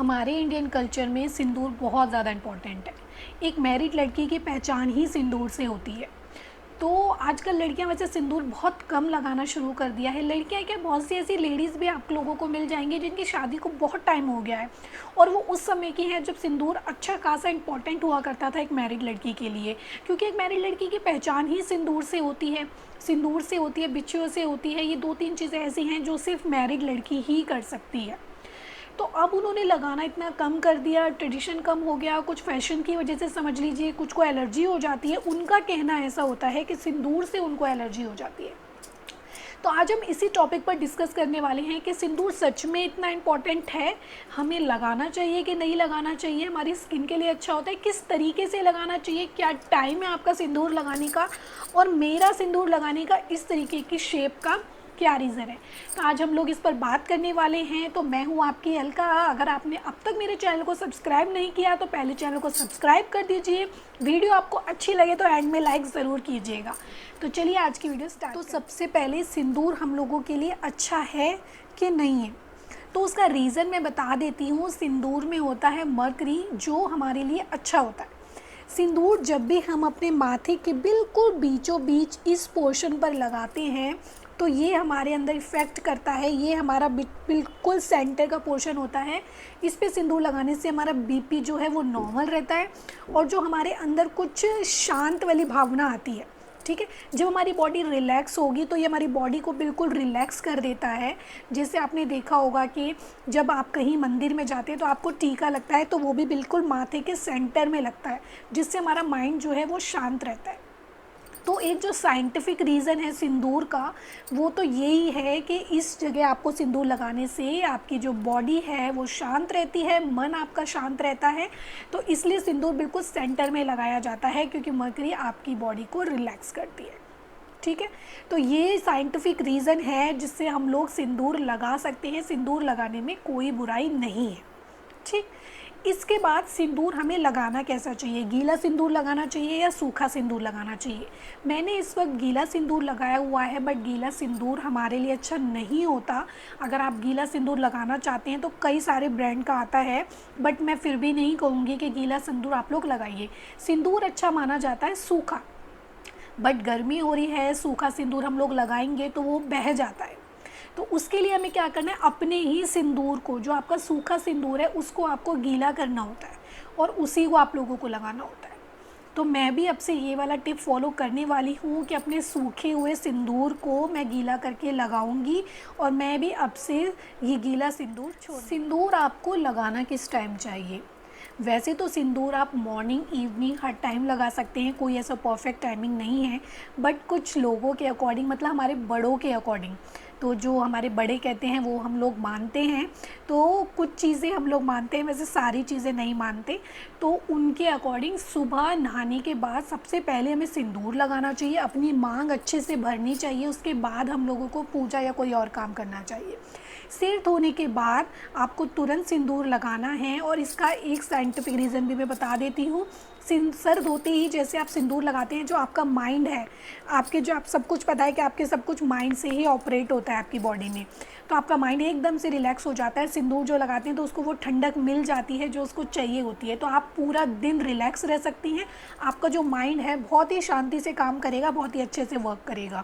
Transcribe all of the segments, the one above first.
हमारे Indian culture में सिंदूर बहुत ज़्यादा इम्पॉर्टेंट है। एक मैरिड लड़की की पहचान ही सिंदूर से होती है। तो आजकल लड़कियां वैसे सिंदूर बहुत कम लगाना शुरू कर दिया है। लड़कियां क्या, बहुत सी ऐसी लेडीज़ भी आप लोगों को मिल जाएंगी जिनकी शादी को बहुत टाइम हो गया है और वो उस समय की हैं जब सिंदूर अच्छा खासा इंपॉर्टेंट हुआ करता था एक मैरिड लड़की के लिए, क्योंकि एक मैरिड लड़की की पहचान ही सिंदूर से होती है। सिंदूर से होती है, बिछुए से होती है। ये दो तीन चीज़ें ऐसी हैं जो सिर्फ मैरिड लड़की ही कर सकती है। तो अब उन्होंने लगाना इतना कम कर दिया, ट्रेडिशन कम हो गया, कुछ फैशन की वजह से समझ लीजिए, कुछ को एलर्जी हो जाती है। उनका कहना ऐसा होता है कि सिंदूर से उनको एलर्जी हो जाती है। तो आज हम इसी टॉपिक पर डिस्कस करने वाले हैं कि सिंदूर सच में इतना इम्पॉर्टेंट है, हमें लगाना चाहिए कि नहीं लगाना चाहिए, हमारी स्किन के लिए अच्छा होता है, किस तरीके से लगाना चाहिए, क्या टाइम है आपका सिंदूर लगाने का, और मेरा सिंदूर लगाने का इस तरीके की शेप का क्या रीज़न है। तो आज हम लोग इस पर बात करने वाले हैं। तो मैं हूँ आपकी अलका। अगर आपने अब तक मेरे चैनल को सब्सक्राइब नहीं किया तो पहले चैनल को सब्सक्राइब कर दीजिए। वीडियो आपको अच्छी लगे तो एंड में लाइक ज़रूर कीजिएगा। तो चलिए आज की वीडियो स्टार्ट। तो सबसे पहले सिंदूर हम लोगों के लिए अच्छा है कि नहीं है, तो उसका रीज़न मैं बता देती हूँ। सिंदूर में होता है मरकरी, जो हमारे लिए अच्छा होता है। सिंदूर जब भी हम अपने माथे के बिल्कुल बीचों बीच इस पोर्शन पर लगाते हैं तो ये हमारे अंदर इफ़ेक्ट करता है। ये हमारा बिल्कुल सेंटर का पोर्शन होता है। इस पे सिंदूर लगाने से हमारा बीपी जो है वो नॉर्मल रहता है और जो हमारे अंदर कुछ शांत वाली भावना आती है, ठीक है। जब हमारी बॉडी रिलैक्स होगी तो ये हमारी बॉडी को बिल्कुल रिलैक्स कर देता है। जैसे आपने देखा होगा कि जब आप कहीं मंदिर में जाते हैं तो आपको टीका लगता है, तो वो भी बिल्कुल माथे के सेंटर में लगता है, जिससे हमारा माइंड जो है वो शांत रहता है। तो एक जो साइंटिफिक रीज़न है सिंदूर का, वो तो यही है कि इस जगह आपको सिंदूर लगाने से आपकी जो बॉडी है वो शांत रहती है, मन आपका शांत रहता है। तो इसलिए सिंदूर बिल्कुल सेंटर में लगाया जाता है, क्योंकि मरकरी आपकी बॉडी को रिलैक्स करती है, ठीक है। तो ये साइंटिफिक रीज़न है जिससे हम लोग सिंदूर लगा सकते हैं। सिंदूर लगाने में कोई बुराई नहीं है, ठीक। इसके बाद सिंदूर हमें लगाना कैसा चाहिए, गीला सिंदूर लगाना चाहिए या सूखा सिंदूर लगाना चाहिए। मैंने इस वक्त गीला सिंदूर लगाया हुआ है, बट गीला सिंदूर हमारे लिए अच्छा नहीं होता। अगर आप गीला सिंदूर लगाना चाहते हैं तो कई सारे ब्रांड का आता है, बट मैं फिर भी नहीं कहूँगी कि गीला सिंदूर आप लोग लगाइए। सिंदूर अच्छा माना जाता है सूखा, बट गर्मी हो रही है, सूखा सिंदूर हम लोग लगाएंगे तो वो बह जाता है। तो उसके लिए हमें क्या करना है, अपने ही सिंदूर को, जो आपका सूखा सिंदूर है उसको आपको गीला करना होता है और उसी को आप लोगों को लगाना होता है। तो मैं भी अब से ये वाला टिप फॉलो करने वाली हूँ कि अपने सूखे हुए सिंदूर को मैं गीला करके लगाऊंगी, और मैं भी अब से ये गीला सिंदूर सिंदूर आपको लगाना किस टाइम चाहिए? वैसे तो सिंदूर आप मॉर्निंग इवनिंग हर टाइम लगा सकते हैं, कोई ऐसा परफेक्ट टाइमिंग नहीं है। बट कुछ लोगों के अकॉर्डिंग, मतलब हमारे बड़ों के अकॉर्डिंग, तो जो हमारे बड़े कहते हैं वो हम लोग मानते हैं। तो कुछ चीज़ें हम लोग मानते हैं, वैसे सारी चीज़ें नहीं मानते। तो उनके अकॉर्डिंग सुबह नहाने के बाद सबसे पहले हमें सिंदूर लगाना चाहिए, अपनी मांग अच्छे से भरनी चाहिए, उसके बाद हम लोगों को पूजा या कोई और काम करना चाहिए। सिर धोने के बाद आपको तुरंत सिंदूर लगाना है, और इसका एक साइंटिफिक रीज़न भी मैं बता देती हूँ। सर धोते ही जैसे आप सिंदूर लगाते हैं, जो आपका माइंड है, आपके जो आप सब कुछ पता है कि आपके सब कुछ माइंड से ही ऑपरेट होता है आपकी बॉडी में, तो आपका माइंड एकदम से रिलैक्स हो जाता है। सिंदूर जो लगाते हैं तो उसको वो ठंडक मिल जाती है जो उसको चाहिए होती है, तो आप पूरा दिन रिलैक्स रह सकती हैं। आपका जो माइंड है बहुत ही शांति से काम करेगा, बहुत ही अच्छे से वर्क करेगा।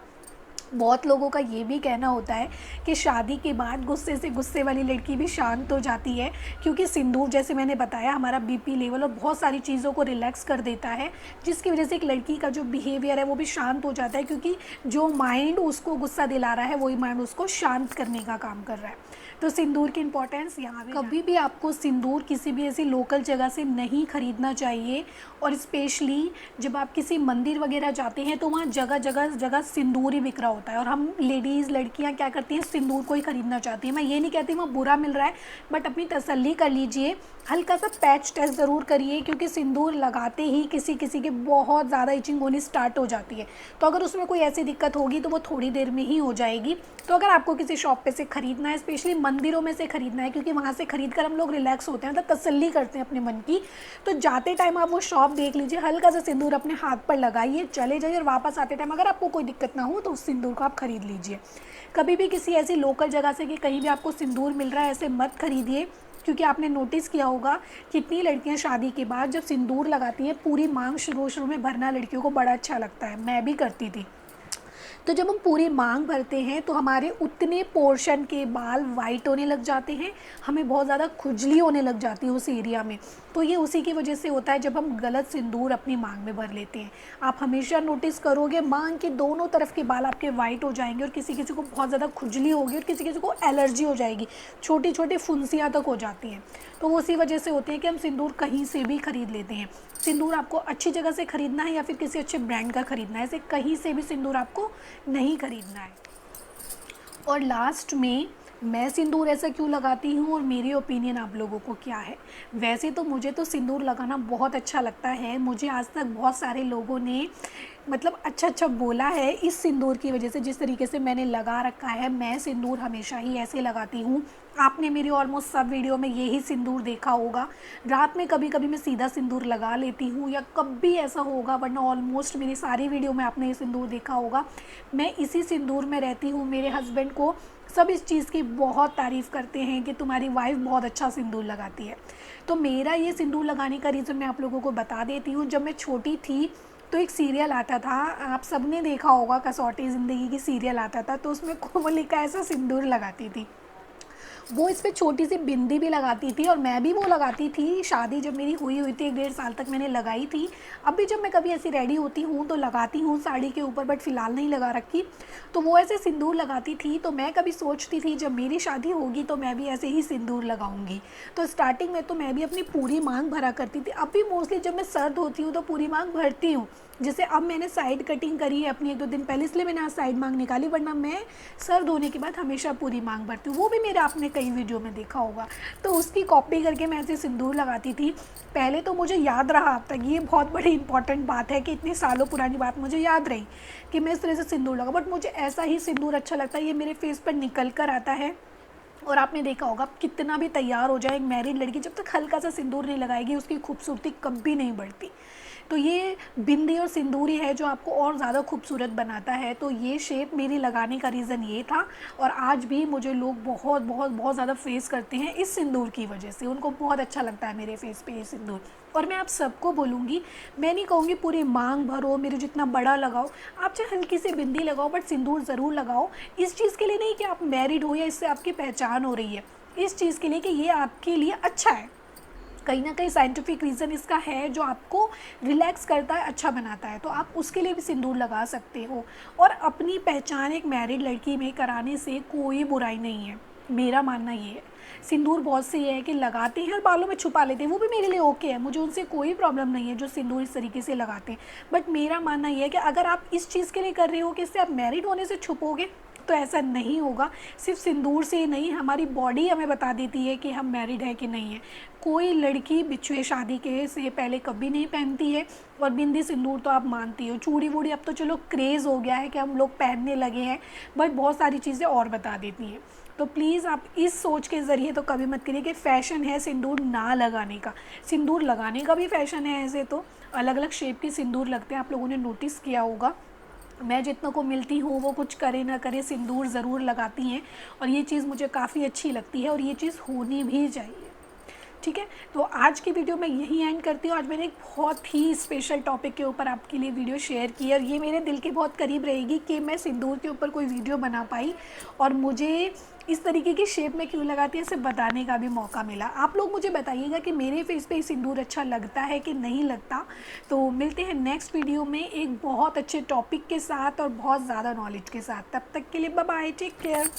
बहुत लोगों का ये भी कहना होता है कि शादी के बाद गुस्से से गुस्से वाली लड़की भी शांत हो जाती है, क्योंकि सिंदूर, जैसे मैंने बताया, हमारा बीपी लेवल और बहुत सारी चीज़ों को रिलैक्स कर देता है, जिसकी वजह से एक लड़की का जो बिहेवियर है वो भी शांत हो जाता है, क्योंकि जो माइंड उसको गुस्सा दिला रहा है वही माइंड उसको शांत करने का काम कर रहा है। तो सिंदूर की इंपॉर्टेंस यहाँ पे, कभी भी आपको सिंदूर किसी भी ऐसी लोकल जगह से नहीं ख़रीदना चाहिए। और स्पेशली जब आप किसी मंदिर वगैरह जाते हैं तो वहाँ जगह जगह सिंदूर ही बिक रहा होता है, और हम लेडीज़ लड़कियाँ क्या करती हैं, सिंदूर को ही ख़रीदना चाहती हैं। मैं ये नहीं कहती वहाँ बुरा मिल रहा है, बट अपनी तसल्ली कर लीजिए, हल्का सा पैच टेस्ट ज़रूर करिए, क्योंकि सिंदूर लगाते ही किसी किसी के बहुत ज़्यादा इचिंग होनी स्टार्ट हो जाती है। तो अगर उसमें कोई ऐसी दिक्कत होगी तो वो थोड़ी देर में ही हो जाएगी। तो अगर आपको किसी शॉप पे से ख़रीदना है, स्पेशली मंदिरों में से ख़रीदना है, क्योंकि वहाँ से ख़रीद कर हम लोग रिलैक्स होते हैं, मतलब तसल्ली करते हैं अपने मन की, तो जाते टाइम आप वो शॉप देख लीजिए, हल्का सा सिंदूर अपने हाथ पर लगाइए, चले जाइए, और वापस आते टाइम अगर आपको कोई दिक्कत ना हो तो उस सिंदूर को आप खरीद लीजिए। कभी भी किसी ऐसी लोकल जगह से कि कहीं भी आपको सिंदूर मिल रहा है, ऐसे मत खरीदिए, क्योंकि आपने नोटिस किया होगा कितनी लड़कियां शादी के बाद जब सिंदूर लगाती हैं पूरी मांग शुरू शुरू में भरना लड़कियों को बड़ा अच्छा लगता है, मैं भी करती थी। तो जब हम पूरी मांग भरते हैं तो हमारे उतने पोर्शन के बाल वाइट होने लग जाते हैं, हमें बहुत ज़्यादा खुजली होने लग जाती है उस एरिया में। तो ये उसी की वजह से होता है जब हम गलत सिंदूर अपनी मांग में भर लेते हैं। आप हमेशा नोटिस करोगे मांग के दोनों तरफ के बाल आपके वाइट हो जाएंगे और किसी किसी को बहुत ज़्यादा खुजली होगी और किसी किसी को एलर्जी हो जाएगी, छोटी छोटी फुंसियाँ तक हो जाती हैं। तो वो उसी वजह से होती है कि हम सिंदूर कहीं से भी ख़रीद लेते हैं। सिंदूर आपको अच्छी जगह से ख़रीदना है या फिर किसी अच्छे ब्रांड का ख़रीदना है, ऐसे कहीं से भी सिंदूर आपको नहीं ख़रीदना है। और लास्ट में मैं सिंदूर ऐसा क्यों लगाती हूँ और मेरी ओपिनियन आप लोगों को क्या है। वैसे तो मुझे तो सिंदूर लगाना बहुत अच्छा लगता है, मुझे आज तक बहुत सारे लोगों ने मतलब अच्छा अच्छा बोला है इस सिंदूर की वजह से, जिस तरीके से मैंने लगा रखा है। मैं सिंदूर हमेशा ही ऐसे लगाती हूँ, आपने मेरी ऑलमोस्ट सब वीडियो में यही सिंदूर देखा होगा। रात में कभी कभी मैं सीधा सिंदूर लगा लेती हूँ या कभी ऐसा होगा, वरना ऑलमोस्ट मेरी सारी वीडियो में आपने ये सिंदूर देखा होगा। मैं इसी सिंदूर में रहती हूँ। मेरे हस्बैंड को सब इस चीज़ की बहुत तारीफ़ करते हैं कि तुम्हारी वाइफ बहुत अच्छा सिंदूर लगाती है। तो मेरा ये सिंदूर लगाने का रीज़न मैं आप लोगों को बता देती हूँ। जब मैं छोटी थी तो एक सीरियल आता था, आप सबने देखा होगा, कसौटी ज़िंदगी की सीरियल आता था, तो उसमें कोमलिका ऐसा सिंदूर लगाती थी। वो इस पे छोटी सी बिंदी भी लगाती थी और मैं भी वो लगाती थी। शादी जब मेरी हुई थी 1 डेढ़ साल तक मैंने लगाई थी। अब भी जब मैं कभी ऐसी रेडी होती हूँ तो लगाती हूँ साड़ी के ऊपर, बट फ़िलहाल नहीं लगा रखी। तो वो ऐसे सिंदूर लगाती थी, तो मैं कभी सोचती थी जब मेरी शादी होगी तो मैं भी ऐसे ही सिंदूर लगाऊंगी। तो स्टार्टिंग में तो मैं भी अपनी पूरी मांग भरा करती थी। अब भी मोस्टली जब मैं सर्द होती हूँ तो पूरी मांग भरती हूँ। जैसे अब मैंने साइड कटिंग करी है अपनी 1-2 दिन पहले, इसलिए मैंने आज साइड मांग निकाली, वरना मैं सर्द होने के बाद हमेशा पूरी मांग भरती हूँ। वो भी मेरे आपने कई वीडियो में देखा होगा। तो उसकी कॉपी करके मैं ऐसे सिंदूर लगाती थी। पहले तो मुझे याद रहा अब तक, ये बहुत बड़ी इंपॉर्टेंट बात है कि इतने सालों पुरानी बात मुझे याद रही कि मैं इस तरह से सिंदूर लगा। बट मुझे ऐसा ही सिंदूर अच्छा लगता है, ये मेरे फेस पर निकल कर आता है। और आपने देखा होगा कितना भी तैयार हो जाए एक मैरिड लड़की, जब तक हल्का सा सिंदूर नहीं लगाएगी उसकी खूबसूरती कभी नहीं बढ़ती। तो ये बिंदी और सिंदूर ही है जो आपको और ज़्यादा खूबसूरत बनाता है। तो ये शेप मेरी लगाने का रीज़न ये था, और आज भी मुझे लोग बहुत बहुत बहुत ज़्यादा फेस करते हैं इस सिंदूर की वजह से। उनको बहुत अच्छा लगता है मेरे फेस पे ये सिंदूर। और मैं आप सबको बोलूँगी, मैं नहीं कहूँगी पूरी मांग भरो, मेरे जितना बड़ा लगाओ, आप चाहे हल्की सी बिंदी लगाओ, बट सिंदूर ज़रूर लगाओ। इस चीज़ के लिए नहीं कि आप मैरिड हो या इससे आपकी पहचान हो रही है, इस चीज़ के लिए कि ये आपके लिए अच्छा है। कहीं ना कहीं साइंटिफिक रीज़न इसका है जो आपको रिलैक्स करता है, अच्छा बनाता है। तो आप उसके लिए भी सिंदूर लगा सकते हो। और अपनी पहचान एक मैरिड लड़की में कराने से कोई बुराई नहीं है, मेरा मानना ये है। सिंदूर बहुत से ये है कि लगाते हैं और बालों में छुपा लेते हैं, वो भी मेरे लिए ओके है, मुझे उनसे कोई प्रॉब्लम नहीं है जो सिंदूर इस तरीके से लगाते हैं। बट मेरा मानना ये है कि अगर आप इस चीज़ के लिए कर रहे हो कि इससे आप मैरिड होने से छुपोगे, तो ऐसा नहीं होगा। सिर्फ सिंदूर से नहीं, हमारी बॉडी हमें बता देती है कि हम मैरिड है कि नहीं है। कोई लड़की बिछुए शादी के से पहले कभी नहीं पहनती है। और बिंदी सिंदूर तो आप मानती हो, चूड़ी वूड़ी अब तो चलो क्रेज़ हो गया है कि हम लोग पहनने लगे हैं, बट बहुत सारी चीज़ें और बता देती हैं। तो प्लीज़ आप इस सोच के ज़रिए तो कभी मत करिए कि फ़ैशन है सिंदूर ना लगाने का। सिंदूर लगाने का भी फ़ैशन है, ऐसे तो अलग अलग शेप के सिंदूर लगते हैं, आप लोगों ने नोटिस किया होगा। मैं जितनों को मिलती हूँ वो कुछ करे ना करे सिंदूर ज़रूर लगाती हैं, और ये चीज़ मुझे काफ़ी अच्छी लगती है और ये चीज़ होनी भी चाहिए। ठीक है, तो आज की वीडियो मैं यहीं एंड करती हूँ। आज मैंने एक बहुत ही स्पेशल टॉपिक के ऊपर आपके लिए वीडियो शेयर की है, और ये मेरे दिल के बहुत करीब रहेगी कि मैं सिंदूर के ऊपर कोई वीडियो बना पाई और मुझे इस तरीके की शेप में क्यों लगाती है इसे बताने का भी मौका मिला। आप लोग मुझे बताइएगा कि मेरे फेस पे सिंदूर अच्छा लगता है कि नहीं लगता। तो मिलते हैं नेक्स्ट वीडियो में एक बहुत अच्छे टॉपिक के साथ और बहुत ज़्यादा नॉलेज के साथ। तब तक के लिए बाय बाय, टेक केयर।